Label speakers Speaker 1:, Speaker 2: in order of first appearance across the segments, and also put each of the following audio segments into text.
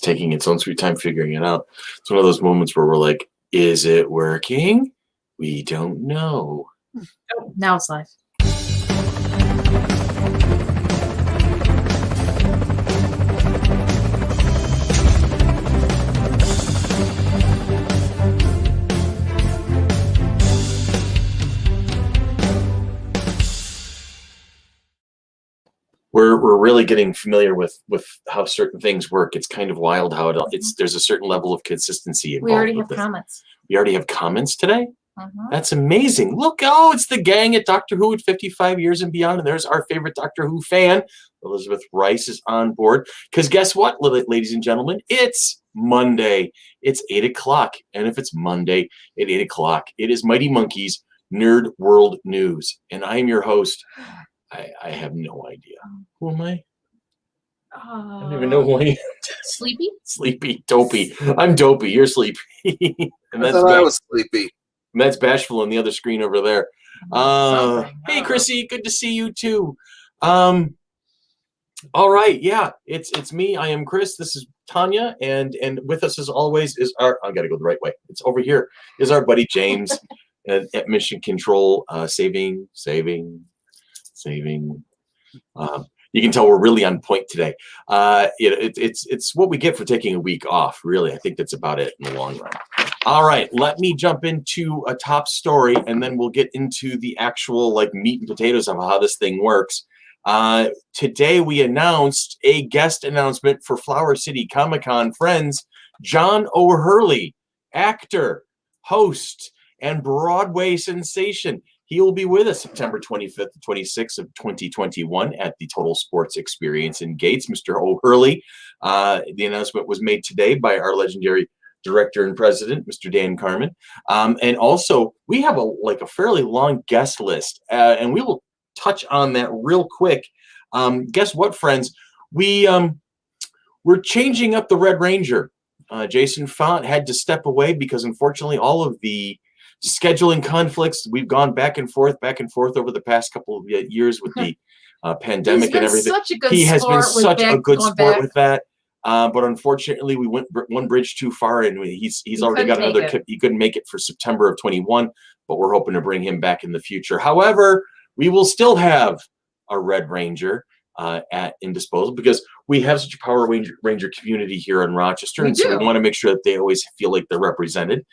Speaker 1: taking its own sweet time figuring it out. It's one of those moments where we're like, is it working? We don't know.
Speaker 2: Oh, now it's live.
Speaker 1: We're really getting familiar with how certain things work. It's kind of wild how there's a certain level of consistency involved.
Speaker 2: We already have comments.
Speaker 1: We already have comments today?
Speaker 2: Mm-hmm.
Speaker 1: That's amazing. Look, oh, it's the gang at Doctor Who at 55 years and beyond. And there's our favorite Doctor Who fan. Elizabeth Rice is on board. Because guess what, ladies and gentlemen? It's Monday. It's 8 o'clock. And if it's Monday at 8 o'clock, it is Mighty Monkey's Nerd World News. And I'm your host. I have no idea. Who am I? I don't even know who I am.
Speaker 2: Sleepy?
Speaker 1: Sleepy. Dopey. I'm Dopey. You're Sleepy.
Speaker 3: And I thought I was Sleepy.
Speaker 1: And that's Bashful on the other screen over there. Hey, Chrissy. Good to see you, too. All right. Yeah, it's me. I am Chris. This is Tanya. And with us, as always, is our... I got to go the right way. It's over here. Is our buddy James at Mission Control. Saving. You can tell we're really on point today. It's what we get for taking a week off, really. I think that's about it in the long run. All right, let me jump into a top story, and then we'll get into the actual meat and potatoes of how this thing works. Today we announced a guest announcement for Flower City Comic-Con friends. John O'Hurley, actor, host, and Broadway sensation. He will be with us September 25th to 26th of 2021 at the Total Sports Experience in Gates. Mr. O'Hurley, the announcement was made today by our legendary director and president, Mr. Dan Carmen. And also, we have a fairly long guest list, and we will touch on that real quick. Guess what, friends? We're changing up the Red Ranger. Jason Font had to step away because, unfortunately, all of the scheduling conflicts, we've gone back and forth over the past couple of years with the pandemic and everything. He has been such a good sport with that. But unfortunately, we went one bridge too far, and he's already got another. He couldn't make it for September of 21, but we're hoping to bring him back in the future. However, we will still have a Red Ranger in disposal because we have such a Power Ranger community here in Rochester, and so we want to make sure that they always feel like they're represented.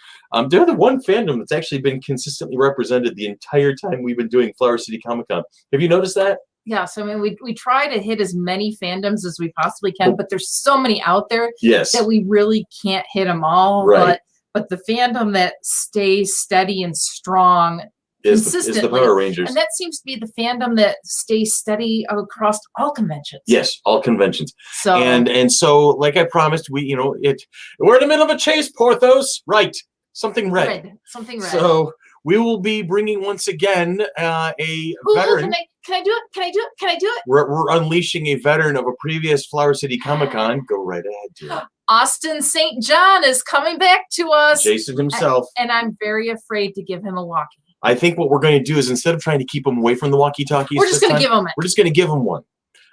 Speaker 1: They're the one fandom that's actually been consistently represented the entire time we've been doing Flower City Comic-Con. Have you noticed that?
Speaker 2: Yes, I mean we try to hit as many fandoms as we possibly can, but there's so many out there that we really can't hit them all.
Speaker 1: Right.
Speaker 2: But the fandom that stays steady and strong consistently,
Speaker 1: is the Power Rangers.
Speaker 2: And that seems to be the fandom that stays steady across all conventions.
Speaker 1: Yes, all conventions.
Speaker 2: So
Speaker 1: and so, like I promised, we're in the middle of a chase, Porthos. Right, something red.
Speaker 2: Something red.
Speaker 1: So we will be bringing once again a veteran.
Speaker 2: Can I do it?
Speaker 1: We're unleashing a veteran of a previous Flower City Comic-Con. Go right ahead, dear.
Speaker 2: Austin St. John is coming back to us.
Speaker 1: Jason himself.
Speaker 2: And I'm very afraid to give him a walkie.
Speaker 1: I think what we're going to do is, instead of trying to keep him away from the walkie-talkies,
Speaker 2: we're just going to give him it.
Speaker 1: We're just going to give him one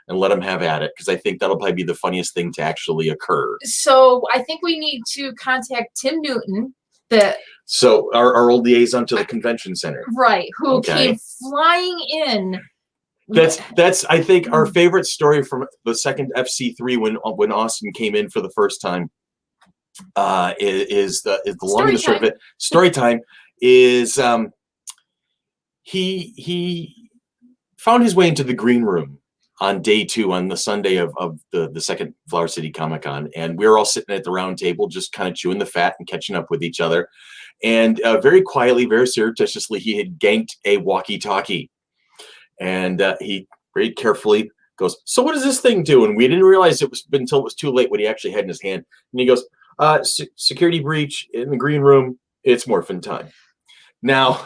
Speaker 1: and let him have at it, because I think that'll probably be the funniest thing to actually occur.
Speaker 2: So I think we need to contact Tim Newton,
Speaker 1: so our old liaison to the convention center,
Speaker 2: right? Who came flying in.
Speaker 1: That's I think our favorite story from the second FC3 when Austin came in for the first time. Is the long and the short of it. Story time is he found his way into the green room on day 2, on the Sunday of the second Flower City Comic-Con, and we were all sitting at the round table just kind of chewing the fat and catching up with each other, and very quietly, very surreptitiously, he had ganked a walkie-talkie, and he very carefully goes, "So what does this thing do?" And we didn't realize it was until it was too late what he actually had in his hand, and he goes, "Security breach in the green room. It's morphin' time." Now,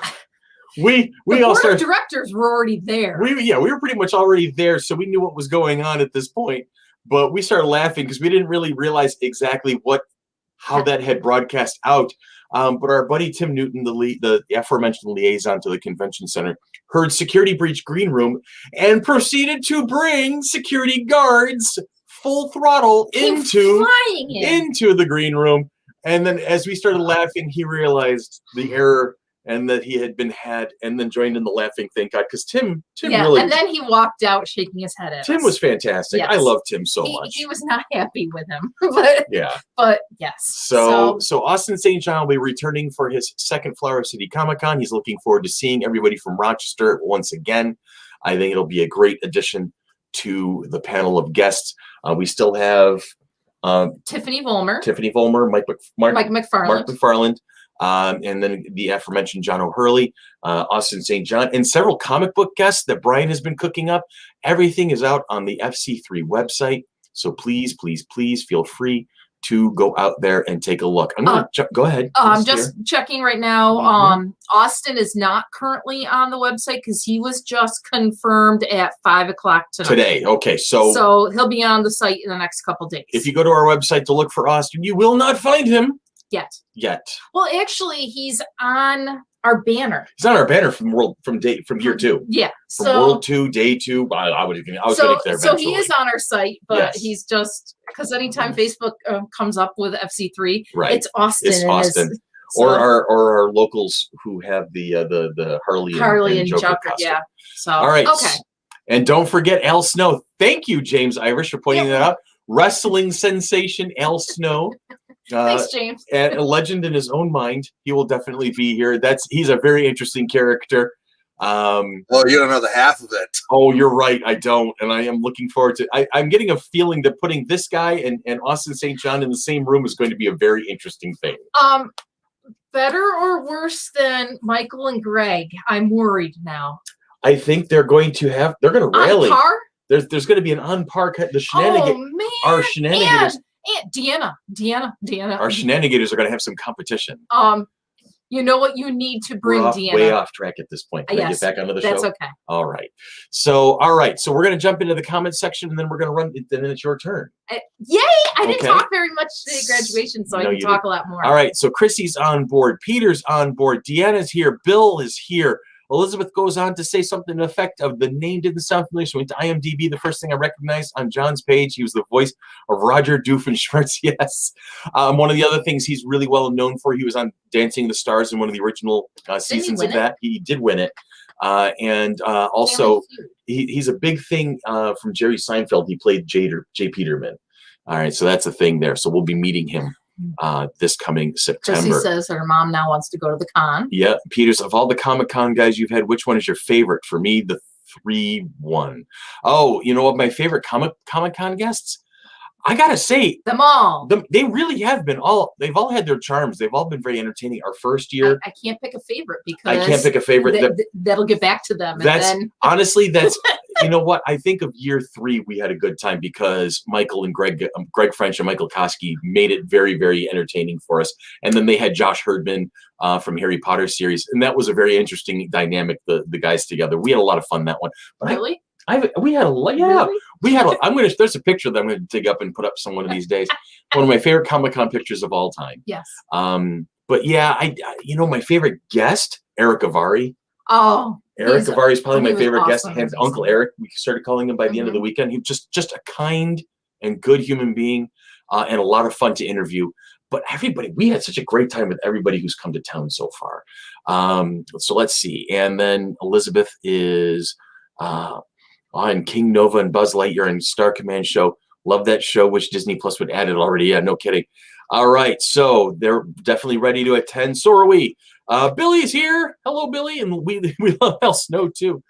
Speaker 1: we all started.
Speaker 2: The board of directors were already there.
Speaker 1: We were pretty much already there, so we knew what was going on at this point. But we started laughing because we didn't really realize exactly how that had broadcast out. But our buddy Tim Newton, the aforementioned liaison to the convention center, heard security breach green room and proceeded to bring security guards full throttle into the green room. And then as we started laughing, he realized the error and that he had been had, and then joined in the laughing. Thank God, because Tim really.
Speaker 2: And then he walked out shaking his head at
Speaker 1: Tim
Speaker 2: us.
Speaker 1: was fantastic.
Speaker 2: Yes.
Speaker 1: I love Tim so much.
Speaker 2: He was not happy with him, but
Speaker 1: yeah.
Speaker 2: But yes.
Speaker 1: So Austin St. John will be returning for his second Flower City Comic Con. He's looking forward to seeing everybody from Rochester once again. I think it'll be a great addition to the panel of guests. We still have
Speaker 2: Tiffany Vollmer,
Speaker 1: Mike McFarland. And then the aforementioned John O'Hurley, Austin St. John, and several comic book guests that Brian has been cooking up. Everything is out on the FC3 website. So please, please, please feel free to go out there and take a look. I'm gonna go ahead.
Speaker 2: I'm just checking right now. Austin is not currently on the website because he was just confirmed at 5 o'clock
Speaker 1: today. Okay, so
Speaker 2: he'll be on the site in the next couple days.
Speaker 1: If you go to our website to look for Austin, you will not find him. Yet.
Speaker 2: Well, actually, he's on our banner.
Speaker 1: He's on our banner from year 2.
Speaker 2: Yeah.
Speaker 1: From World 2, Day 2. I was getting there eventually.
Speaker 2: So he is on our site, but he's just because anytime Facebook comes up with FC3, it's Austin.
Speaker 1: It's Austin. Or our locals who have the Harley and Joker costume.
Speaker 2: Yeah. So
Speaker 1: all right.
Speaker 2: Okay.
Speaker 1: And don't forget Al Snow. Thank you, James Irish, for pointing that out. Wrestling sensation Al Snow.
Speaker 2: Thanks, James.
Speaker 1: And a legend in his own mind. He will definitely be here. He's a very interesting character.
Speaker 3: Well, you don't know the half of it.
Speaker 1: Oh, you're right. I don't. And I am looking forward to I'm getting a feeling that putting this guy and Austin St. John in the same room is going to be a very interesting thing.
Speaker 2: Better or worse than Michael and Greg? I'm worried now.
Speaker 1: I think they're going to rally.
Speaker 2: On par?
Speaker 1: There's going to be an on par cut. The shenanigans.
Speaker 2: Oh, man.
Speaker 1: Our shenanigans.
Speaker 2: And Deanna.
Speaker 1: Our shenanigans are going to have some competition.
Speaker 2: You know what you need to bring Deanna.
Speaker 1: Way off track at this point. Can I get back onto the show?
Speaker 2: That's okay.
Speaker 1: All right. So we're going to jump into the comments section, and then we're going to run. Then it's your turn.
Speaker 2: Yay! I didn't talk very much today at graduation, so I can talk a lot more.
Speaker 1: All right. So Chrissy's on board. Peter's on board. Deanna's here. Bill is here. Elizabeth goes on to say something to the effect of the name didn't sound familiar. So went to IMDb. The first thing I recognized on John's page, he was the voice of Roger Doofenshmirtz. Yes. One of the other things he's really well known for, he was on Dancing with the Stars in one of the original seasons of that. He did win it. And also, he's a big thing from Jerry Seinfeld. He played J. Peterman. All right. So that's a thing there. So we'll be meeting him this coming September.
Speaker 2: Chrissy says her mom now wants to go to the con.
Speaker 1: Yeah, Peters, of all the Comic-Con guys you've had, which one is your favorite? For me, the 3-1. Oh, you know what? My favorite Comic-Con guests? I gotta say,
Speaker 2: them all.
Speaker 1: They really have been they've all had their charms. They've all been very entertaining. Our first year,
Speaker 2: I can't pick a favorite because
Speaker 1: I can't pick a favorite.
Speaker 2: That'll get back to them.
Speaker 1: Honestly, that's you know what? I think of year 3 we had a good time because Michael and Greg French and Michael Koski made it very, very entertaining for us. And then they had Josh Herdman from Harry Potter series, and that was a very interesting dynamic. The guys together, we had a lot of fun that one. But
Speaker 2: really.
Speaker 1: We had a lot. Yeah, really? We had. There's a picture that I'm going to dig up and put up one of these days. One of my favorite Comic-Con pictures of all time.
Speaker 2: Yes.
Speaker 1: But yeah, my favorite guest, Eric Avari.
Speaker 2: Oh,
Speaker 1: Eric Avari is probably my favorite guest.
Speaker 2: Awesome.
Speaker 1: Uncle Eric. We started calling him by the end of the weekend. He was just a kind and good human being, and a lot of fun to interview. But we had such a great time with everybody who's come to town so far. So let's see. And then Elizabeth is. On King Nova and Buzz Lightyear and Star Command show. Love that show. Wish Disney Plus would add it already. Yeah, no kidding. All right, so they're definitely ready to attend. So are we. Billy's here. Hello, Billy. And we love Al Snow too.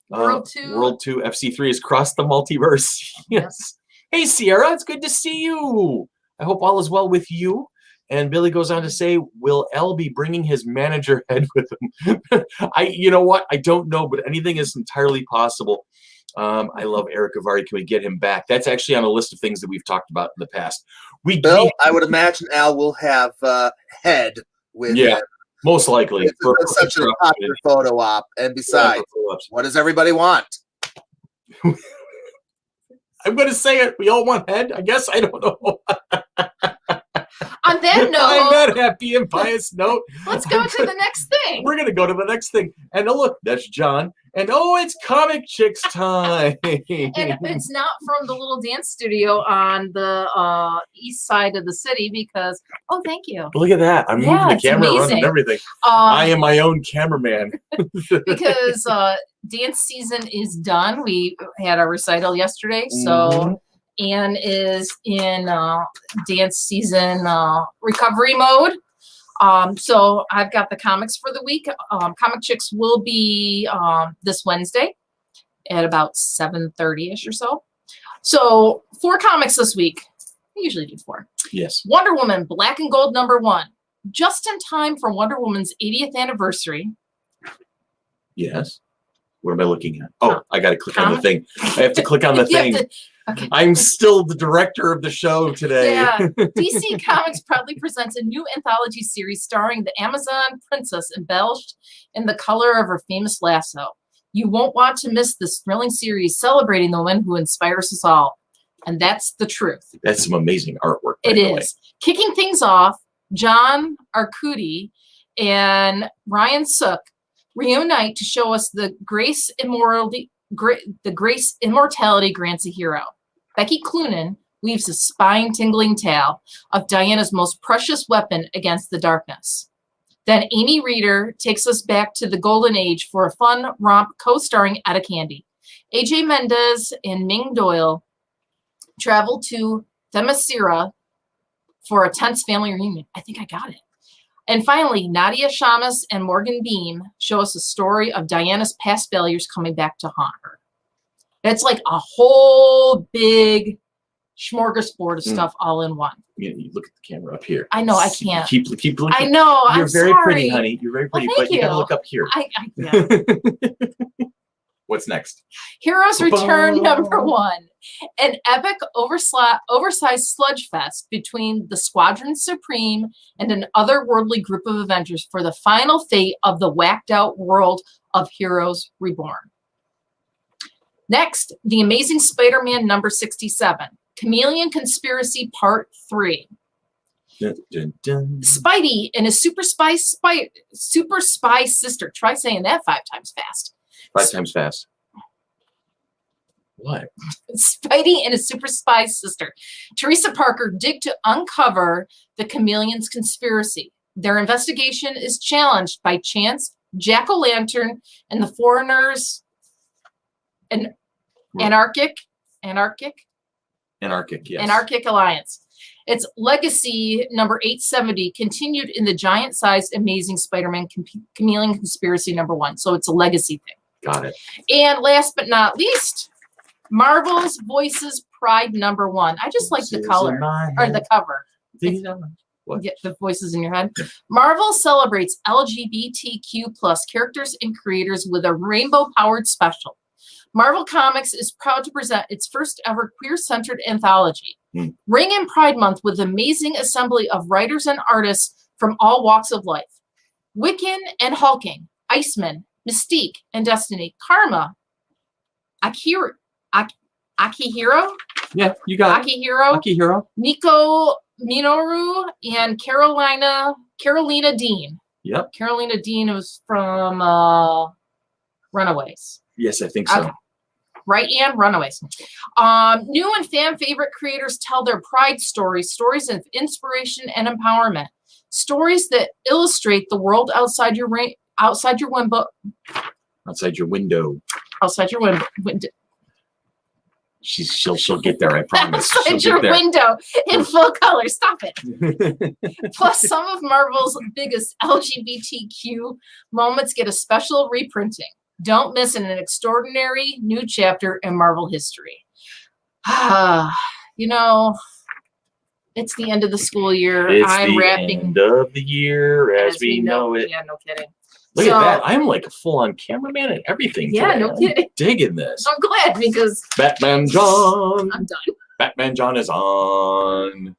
Speaker 1: World 2 FC3 has crossed the multiverse. Yes. Hey, Sierra, it's good to see you. I hope all is well with you. And Billy goes on to say, will L be bringing his manager head with him? You know what? I don't know, but anything is entirely possible. I love Eric Avari. Can we get him back? That's actually on a list of things that we've talked about in the past.
Speaker 3: Bill, I would imagine Al will have head with him.
Speaker 1: Most likely.
Speaker 3: It's such a popular photo op. And besides, what does everybody want?
Speaker 1: I'm going to say it. We all want head. I guess. I don't know.
Speaker 2: On that
Speaker 1: On
Speaker 2: note,
Speaker 1: that happy and pious note,
Speaker 2: let's go to the next thing.
Speaker 1: we're gonna go to the next thing. And look, that's John. And it's Comic Chicks time.
Speaker 2: And it's not from the little dance studio on the east side of the city because, thank you.
Speaker 1: Look at that. I'm moving the camera around and everything. I am my own cameraman.
Speaker 2: Because dance season is done. We had our recital yesterday. So Anne is in dance season recovery mode. So I've got the comics for the week. Comic Chicks will be this Wednesday at about 7:30ish or so. So 4 comics this week. I usually do 4.
Speaker 1: Yes.
Speaker 2: Wonder Woman Black and Gold #1. Just in time for Wonder Woman's 80th anniversary.
Speaker 1: Yes. What am I looking at? I got to click on the thing. I have to click on the thing.
Speaker 2: Okay.
Speaker 1: I'm still the director of the show today.
Speaker 2: Yeah. DC Comics proudly presents a new anthology series starring the Amazon princess embellished in the color of her famous lasso. You won't want to miss this thrilling series celebrating the woman who inspires us all. And that's the truth.
Speaker 1: That's some amazing artwork.
Speaker 2: It is. Kicking things off, John Arcudi and Ryan Sook reunite to show us the grace immortality grants a hero. Becky Cloonan weaves a spine-tingling tale of Diana's most precious weapon against the darkness. Then Amy Reeder takes us back to the golden age for a fun romp co-starring Etta Candy. AJ Mendez and Ming Doyle travel to Themyscira for a tense family reunion. I think I got it. And finally, Nadia Shamus and Morgan Beam show us a story of Diana's past failures coming back to haunt her. It's like a whole big smorgasbord of stuff all in one.
Speaker 1: You look at the camera up here.
Speaker 2: I know, I can't.
Speaker 1: Keep looking.
Speaker 2: I know,
Speaker 1: You're
Speaker 2: I'm
Speaker 1: very
Speaker 2: sorry.
Speaker 1: pretty, honey. You're very pretty, but you gotta look up here.
Speaker 2: Yeah.
Speaker 1: What's next?
Speaker 2: Heroes Return #1. An epic oversized sludge fest between the Squadron Supreme and an otherworldly group of Avengers for the final fate of the whacked out world of Heroes Reborn. Next, The Amazing Spider-Man #67. Chameleon Conspiracy Part 3.
Speaker 1: Dun, dun, dun.
Speaker 2: Spidey and his super spy sister. Try saying that 5 times fast.
Speaker 1: 5 times fast. What?
Speaker 2: Spidey and his super spy sister, Teresa Parker, dig to uncover the Chameleon's conspiracy. Their investigation is challenged by Chance, Jack-O-Lantern, and the Foreigners' Anarchic Alliance. Its legacy, number 870, continued in the giant-sized Amazing Spider-Man Chameleon Conspiracy #1. So it's a legacy thing.
Speaker 1: Got it.
Speaker 2: And last but not least, Marvel's Voices Pride #1. I just like the color or the cover.
Speaker 1: What?
Speaker 2: Get the voices in your head. Marvel celebrates LGBTQ+ characters and creators with a rainbow-powered special. Marvel Comics is proud to present its first ever queer-centered anthology. Ring in Pride Month with an amazing assembly of writers and artists from all walks of life. Wiccan and Hulking, Iceman, Mystique and Destiny, Karma, Akihiro?
Speaker 1: Yeah, you got
Speaker 2: Akihiro, Nico Minoru, and Carolina Dean.
Speaker 1: Yep.
Speaker 2: Carolina Dean was from Runaways.
Speaker 1: Yes, I think so.
Speaker 2: Okay. Right, Anne? Runaways. New and fan favorite creators tell their pride stories of inspiration and empowerment, stories that illustrate the world outside your window. Outside your window. She'll get there, I promise. Outside your window in full color. Stop it. Plus, some of Marvel's biggest LGBTQ moments get a special reprinting. Don't miss an extraordinary new chapter in Marvel history. It's the end of the school year. I'm wrapping
Speaker 1: end of the year as we know it.
Speaker 2: Yeah, no kidding.
Speaker 1: Look at that. I'm like a full-on cameraman and everything.
Speaker 2: Yeah,
Speaker 1: today.
Speaker 2: no kidding.
Speaker 1: I'm digging this.
Speaker 2: I'm glad because
Speaker 1: Batman John.
Speaker 2: I'm done.
Speaker 1: Batman John is on.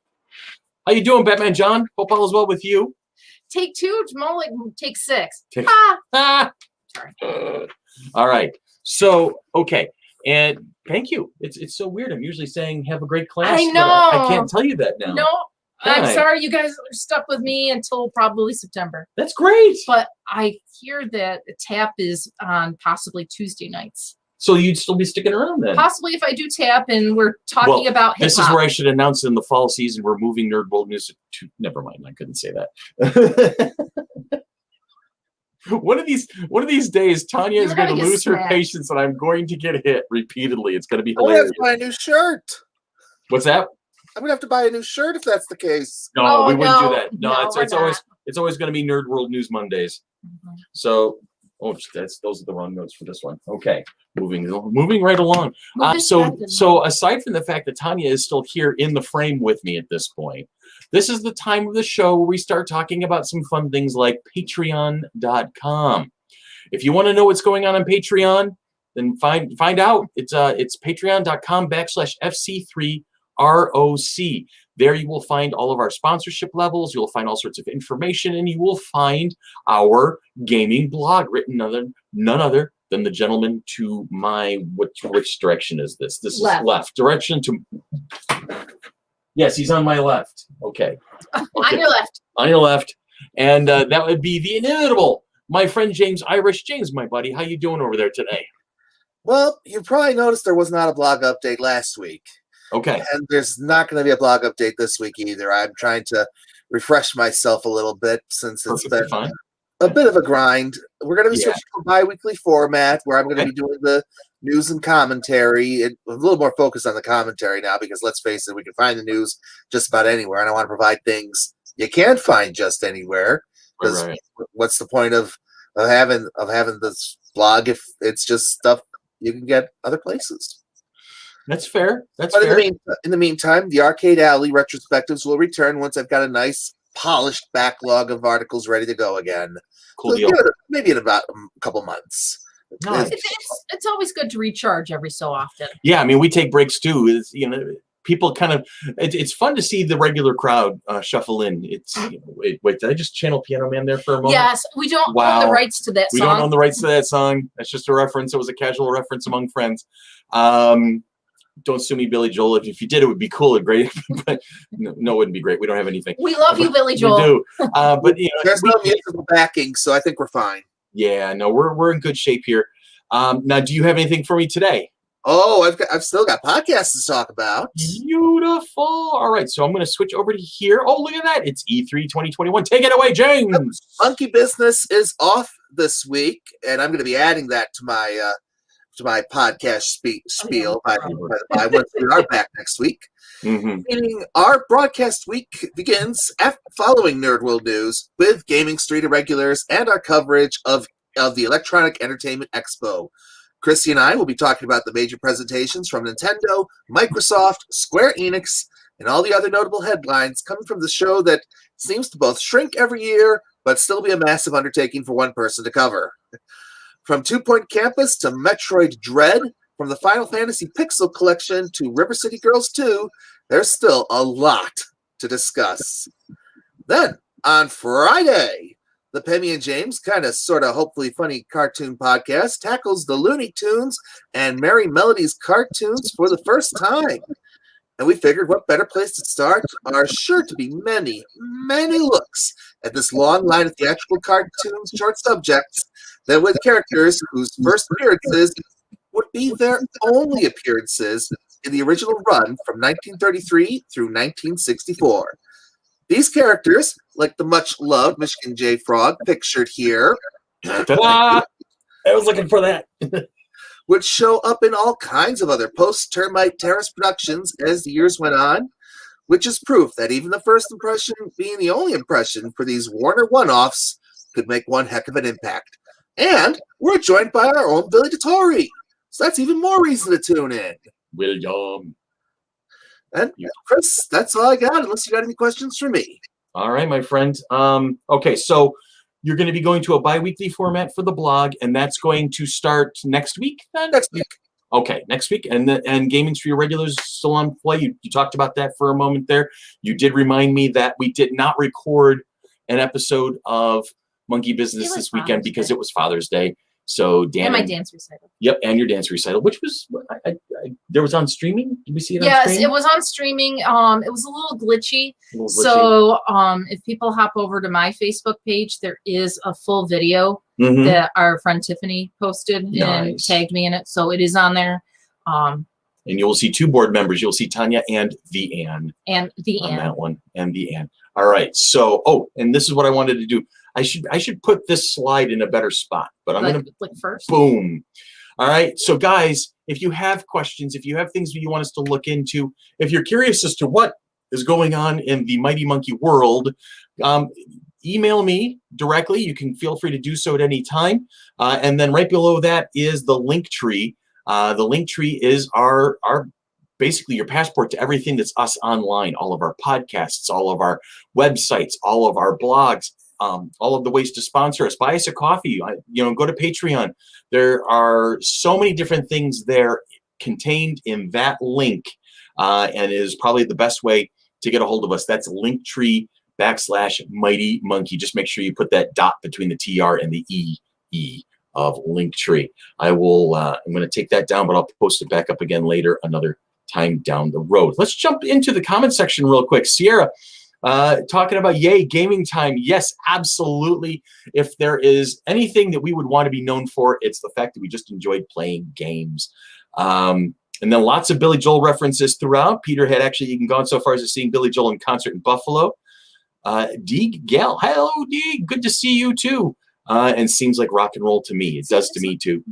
Speaker 1: How you doing, Batman John? Hope all is well with you.
Speaker 2: Take 2, Jamal. Take 6. Sorry.
Speaker 1: All right. So, okay. And thank you. It's so weird. I'm usually saying have a great class.
Speaker 2: I know.
Speaker 1: I can't tell you that now.
Speaker 2: No, I'm
Speaker 1: Hi.
Speaker 2: sorry you guys are stuck with me until probably September.
Speaker 1: That's great.
Speaker 2: But I hear that TAP is on possibly Tuesday nights.
Speaker 1: So you'd still be sticking around then?
Speaker 2: Possibly if I do TAP and we're talking about hip-hop.
Speaker 1: This is where I should announce in the fall season we're moving Nerd World News to. Never mind, I couldn't say that. One of these days, Tanya is going to lose her patience, and I'm going to get hit repeatedly. It's going to be
Speaker 3: I'm gonna have
Speaker 1: hilarious.
Speaker 3: to buy a new shirt.
Speaker 1: What's that?
Speaker 3: I'm gonna have to buy a new shirt if that's the case.
Speaker 1: No, we wouldn't do that.
Speaker 2: No,
Speaker 1: it's always going to be Nerd World News Mondays.
Speaker 2: Mhm.
Speaker 1: So, those are the wrong notes for this one. Okay, moving right along. So aside from the fact that Tanya is still here in the frame with me at this point, this is the time of the show where we start talking about some fun things like Patreon.com. If you want to know what's going on Patreon, then find out. It's patreon.com/FC3ROC. There you will find all of our sponsorship levels. You'll find all sorts of information, and you will find our gaming blog written none other than the gentleman to my which direction is this? This
Speaker 2: Left.
Speaker 1: is left direction to. Yes, he's on my left. Okay.
Speaker 2: On your left.
Speaker 1: On your left, and that would be the inimitable my friend James Irish. James, my buddy, how you doing over there today?
Speaker 3: Well, you probably noticed there was not a blog update last week.
Speaker 1: Okay.
Speaker 3: And there's not going to be a blog update this week either. I'm trying to refresh myself a little bit since it's been a bit of a grind. We're going to be switching to a bi-weekly format where I'm going to be doing the news and commentary. A little more focused on the commentary now because, let's face it, we can find the news just about anywhere, and I want to provide things you can't find just anywhere. Because what's the point of having this blog if it's just stuff you can get other places?
Speaker 1: That's fair.
Speaker 3: But in the meantime, the Arcade Alley retrospectives will return once I've got a nice, polished backlog of articles ready to go again.
Speaker 1: Cool deal.
Speaker 3: Maybe in about a couple months.
Speaker 1: Nice.
Speaker 2: It's always good to recharge every so often.
Speaker 1: Yeah, I mean, we take breaks too. People kind of. It's fun to see the regular crowd shuffle in. It's wait, did I just channel Piano Man there for a moment?
Speaker 2: Yes, we don't own the rights to that song.
Speaker 1: We don't own the rights to that song. That's just a reference. It was a casual reference among friends. Don't sue me, Billy Joel. If you did, it would be cool and great. But no, it wouldn't be great. We don't have anything.
Speaker 2: We love you, Billy Joel.
Speaker 1: We do. But
Speaker 3: there's no musical backing, so I think we're fine.
Speaker 1: Yeah, no, we're in good shape here. Now, do you have anything for me today?
Speaker 3: Oh, I've still got podcasts to talk about.
Speaker 1: Beautiful. All right, so I'm going to switch over to here. Oh, look at that. It's E3 2021. Take it away, James.
Speaker 3: Monkey Business is off this week, and I'm going to be adding that to my podcast spiel by once we are back next week.
Speaker 1: Mm-hmm.
Speaker 3: Meaning our broadcast week begins following Nerd World News with Gaming Street Irregulars and our coverage of the Electronic Entertainment Expo. Christy and I will be talking about the major presentations from Nintendo, Microsoft, Square Enix, and all the other notable headlines coming from the show that seems to both shrink every year but still be a massive undertaking for one person to cover. From Two Point Campus to Metroid Dread, from the Final Fantasy Pixel Collection to River City Girls 2, there's still a lot to discuss. Then, on Friday, the Pemmy and James kind of sort of hopefully funny cartoon podcast tackles the Looney Tunes and Merry Melodies cartoons for the first time. And we figured what better place to start are sure to be many, many looks at this long line of theatrical cartoons short subjects than with characters whose first appearances would be their only appearances in the original run from 1933 through 1964. These characters, like the much-loved Michigan J. Frog pictured here,
Speaker 1: I was looking for that.
Speaker 3: would show up in all kinds of other post-Termite Terrace productions as the years went on, which is proof that even the first impression being the only impression for these Warner one-offs could make one heck of an impact. And we're joined by our own Billy DeTore, so that's even more reason to tune in.
Speaker 1: William.
Speaker 3: And Chris, that's all I got, unless you got any questions for me.
Speaker 1: All right, my friend. Okay, so you're going to be going to a bi-weekly format for the blog, and that's going to start next week then?
Speaker 3: Next week.
Speaker 1: Okay, next week. And Gaming Street Regulars still on play. You talked about that for a moment there. You did remind me that we did not record an episode of Monkey Business this weekend because it was Father's Day. So Dan
Speaker 2: and my dance recital.
Speaker 1: Yep, and your dance recital, which was there was on streaming. Did we see it?
Speaker 2: Yes,
Speaker 1: on streaming?
Speaker 2: it was on streaming. It was a little glitchy. So if people hop over to my Facebook page, there is a full video that our friend Tiffany posted and tagged me in it. So it is on there.
Speaker 1: And you will see 2 board members. You'll see Tanya and the Ann.
Speaker 2: And the
Speaker 1: on
Speaker 2: Ann.
Speaker 1: that one. And the Ann. All right. So, and this is what I wanted to do. I should put this slide in a better spot, but I'm going to
Speaker 2: click first.
Speaker 1: Boom. All right. So guys, if you have questions, if you have things that you want us to look into, if you're curious as to what is going on in the Mighty Monkey world, email me directly. You can feel free to do so at any time. And then right below that is the link tree. The link tree is our basically your passport to everything that's us online, all of our podcasts, all of our websites, all of our blogs, all of the ways to sponsor us. Buy us a coffee, go to Patreon. There are so many different things there contained in that link, and it is probably the best way to get a hold of us. That's Linktree/Mighty Monkey. Just make sure you put that dot between the TR and the E of Linktree. I will, I'm going to take that down, but I'll post it back up again later, another time down the road. Let's jump into the comment section real quick. Sierra, talking about yay gaming time. Yes, absolutely. If there is anything that we would want to be known for, it's the fact that we just enjoyed playing games. And then lots of Billy Joel references throughout. Peter had actually even gone so far as to seeing Billy Joel in concert in Buffalo. Deeg Gal, hello Deeg, good to see you too. And seems like rock and roll to me. It does to me too.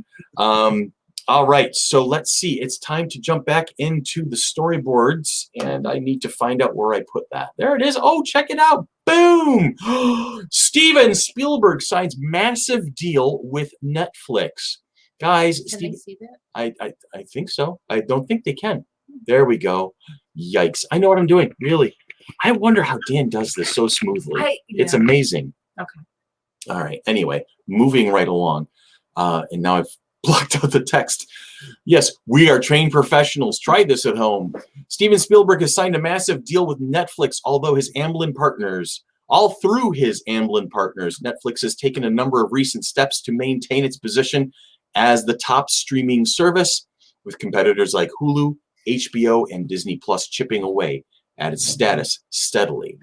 Speaker 1: All right, so let's see. It's time to jump back into the storyboards, and I need to find out where I put that. There it is. Oh, check it out. Boom! Steven Spielberg signs massive deal with Netflix. Guys,
Speaker 2: Can they see that?
Speaker 1: I think so. I don't think they can. There we go. Yikes. I know what I'm doing, really. I wonder how Dan does this so smoothly. It's amazing.
Speaker 2: Okay.
Speaker 1: All right. Anyway, moving right along. And now I've blocked out the text. Yes, we are trained professionals. Try this at home. Steven Spielberg has signed a massive deal with Netflix, although his Amblin partners, Netflix has taken a number of recent steps to maintain its position as the top streaming service, with competitors like Hulu, HBO, and Disney Plus chipping away at its status steadily.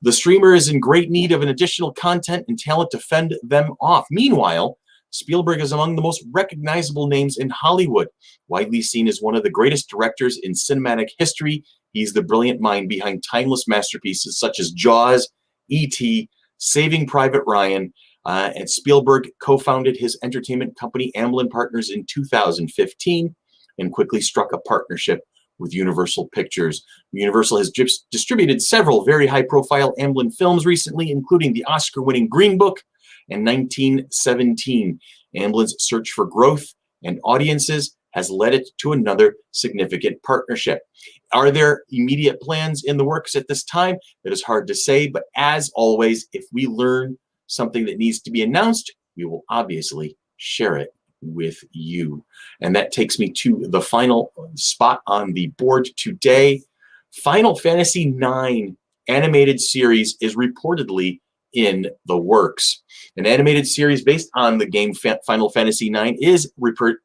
Speaker 1: The streamer is in great need of an additional content and talent to fend them off. Meanwhile, Spielberg is among the most recognizable names in Hollywood. Widely seen as one of the greatest directors in cinematic history, he's the brilliant mind behind timeless masterpieces such as Jaws, E.T., Saving Private Ryan, and Spielberg co-founded his entertainment company Amblin Partners in 2015 and quickly struck a partnership with Universal Pictures. Universal has distributed several very high-profile Amblin films recently, including the Oscar-winning Green Book and 1917. Amblin's search for growth and audiences has led it to another significant partnership. Are there immediate plans in the works at this time? It is hard to say, but as always, if we learn something that needs to be announced, we will obviously share it with you. And that takes me to the final spot on the board today. Final Fantasy IX animated series is reportedly in the works. An animated series based on the game Final Fantasy IX is reportedly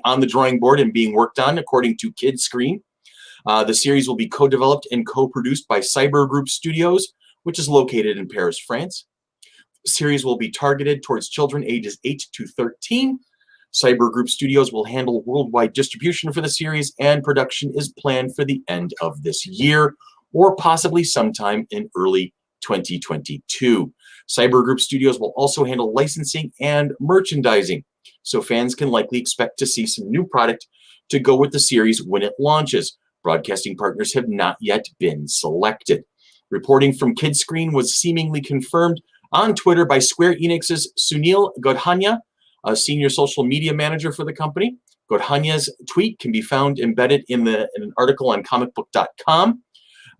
Speaker 1: on the drawing board and being worked on, according to Kidscreen. The series will be co-developed and co-produced by Cyber Group Studios, which is located in Paris, France. The series will be targeted towards children ages 8 to 13. Cyber Group Studios will handle worldwide distribution for the series, and production is planned for the end of this year, or possibly sometime in early 2022. Cyber Group Studios will also handle licensing and merchandising, so fans can likely expect to see some new product to go with the series when it launches. Broadcasting partners have not yet been selected. Reporting from Kidscreen was seemingly confirmed on Twitter by Square Enix's Sunil Godhania, a senior social media manager for the company. Godhania's tweet can be found embedded in an article on comicbook.com.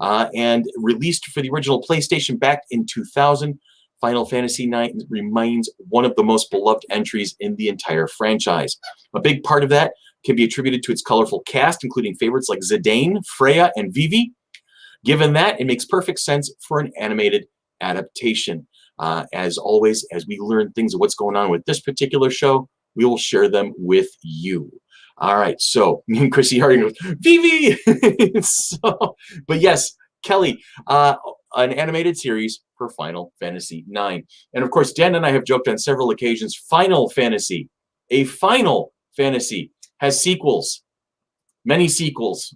Speaker 1: And released for the original PlayStation back in 2000, Final Fantasy IX remains one of the most beloved entries in the entire franchise. A big part of that can be attributed to its colorful cast, including favorites like Zidane, Freya, and Vivi. Given that, it makes perfect sense for an animated adaptation. As always, as we learn things of what's going on with this particular show, we will share them with you. All right, so me and Chrissy Harding goes, Vivi! So, but yes, Kelly, an animated series for Final Fantasy IX. And of course, Dan and I have joked on several occasions, Final Fantasy, a Final Fantasy has sequels, many sequels,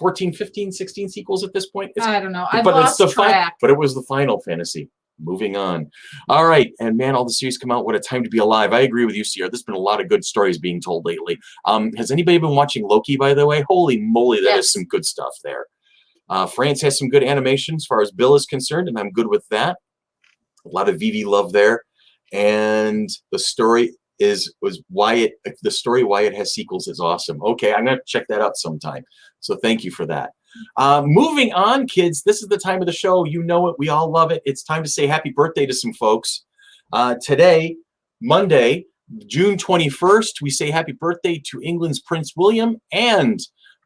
Speaker 1: 14, 15, 16 sequels at this point.
Speaker 2: I don't know. I've lost track.
Speaker 1: But it was the Final Fantasy. Moving on. All right. And man, all the series come out. What a time to be alive. I agree with you, Sierra. There's been a lot of good stories being told lately. Has anybody been watching Loki, by the way? Holy moly, that is some good stuff there. France has some good animation as far as Bill is concerned, and I'm good with that. A lot of Vivi love there. And the story why it has sequels is awesome. Okay, I'm gonna check that out sometime. So thank you for that. Moving on, kids, this is the time of the show. You know it. We all love it. It's time to say happy birthday to some folks. Today, Monday, June 21st, we say happy birthday to England's Prince William and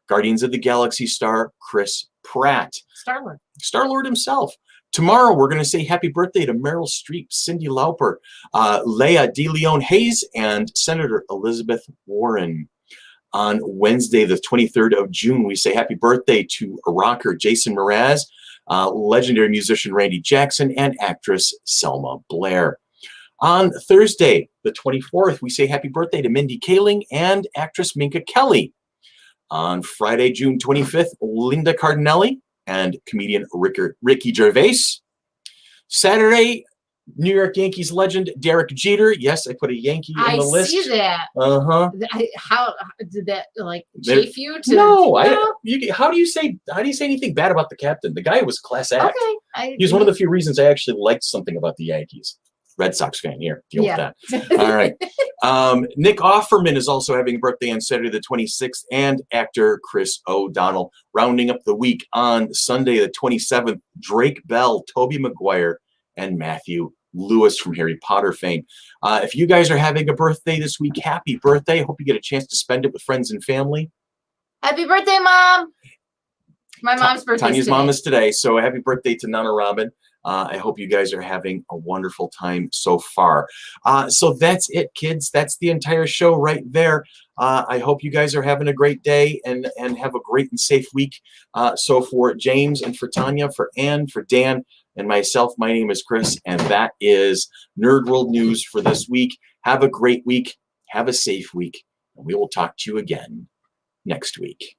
Speaker 1: Guardians of the Galaxy star Chris Pratt. Star-Lord himself. Tomorrow, we're going to say happy birthday to Meryl Streep, Cyndi Lauper, Leia DeLeon Hayes, and Senator Elizabeth Warren. On Wednesday, the 23rd of June, we say happy birthday to rocker Jason Mraz, legendary musician Randy Jackson, and actress Selma Blair. On Thursday, the 24th, we say happy birthday to Mindy Kaling and actress Minka Kelly. On Friday, June 25th, Linda Cardinelli and comedian Ricky Gervais. Saturday, New York Yankees legend Derek Jeter. Yes, I put a Yankee on the list.
Speaker 2: I see that. How did that chafe you?
Speaker 1: No. How do you say anything bad about the captain? The guy was class act.
Speaker 2: Okay.
Speaker 1: He was one of the few reasons I actually liked something about the Yankees. Red Sox fan here. Deal with that. All right. Nick Offerman is also having a birthday on Saturday the 26th, and actor Chris O'Donnell. Rounding up the week on Sunday the 27th, Drake Bell, Tobey Maguire, and Matthew Lewis from Harry Potter fame. If you guys are having a birthday this week, happy birthday. Hope you get a chance to spend it with friends and family.
Speaker 2: Happy birthday, Mom. My mom's birthday
Speaker 1: Tanya's mom is today, so happy birthday to Nana Robin. I hope you guys are having a wonderful time so far. So that's it, kids. That's the entire show right there. I hope you guys are having a great day and have a great and safe week. So for James and for Tanya, for Ann, for Dan, and myself, my name is Chris, and that is Nerd World News for this week. Have a great week. Have a safe week. And we will talk to you again next week.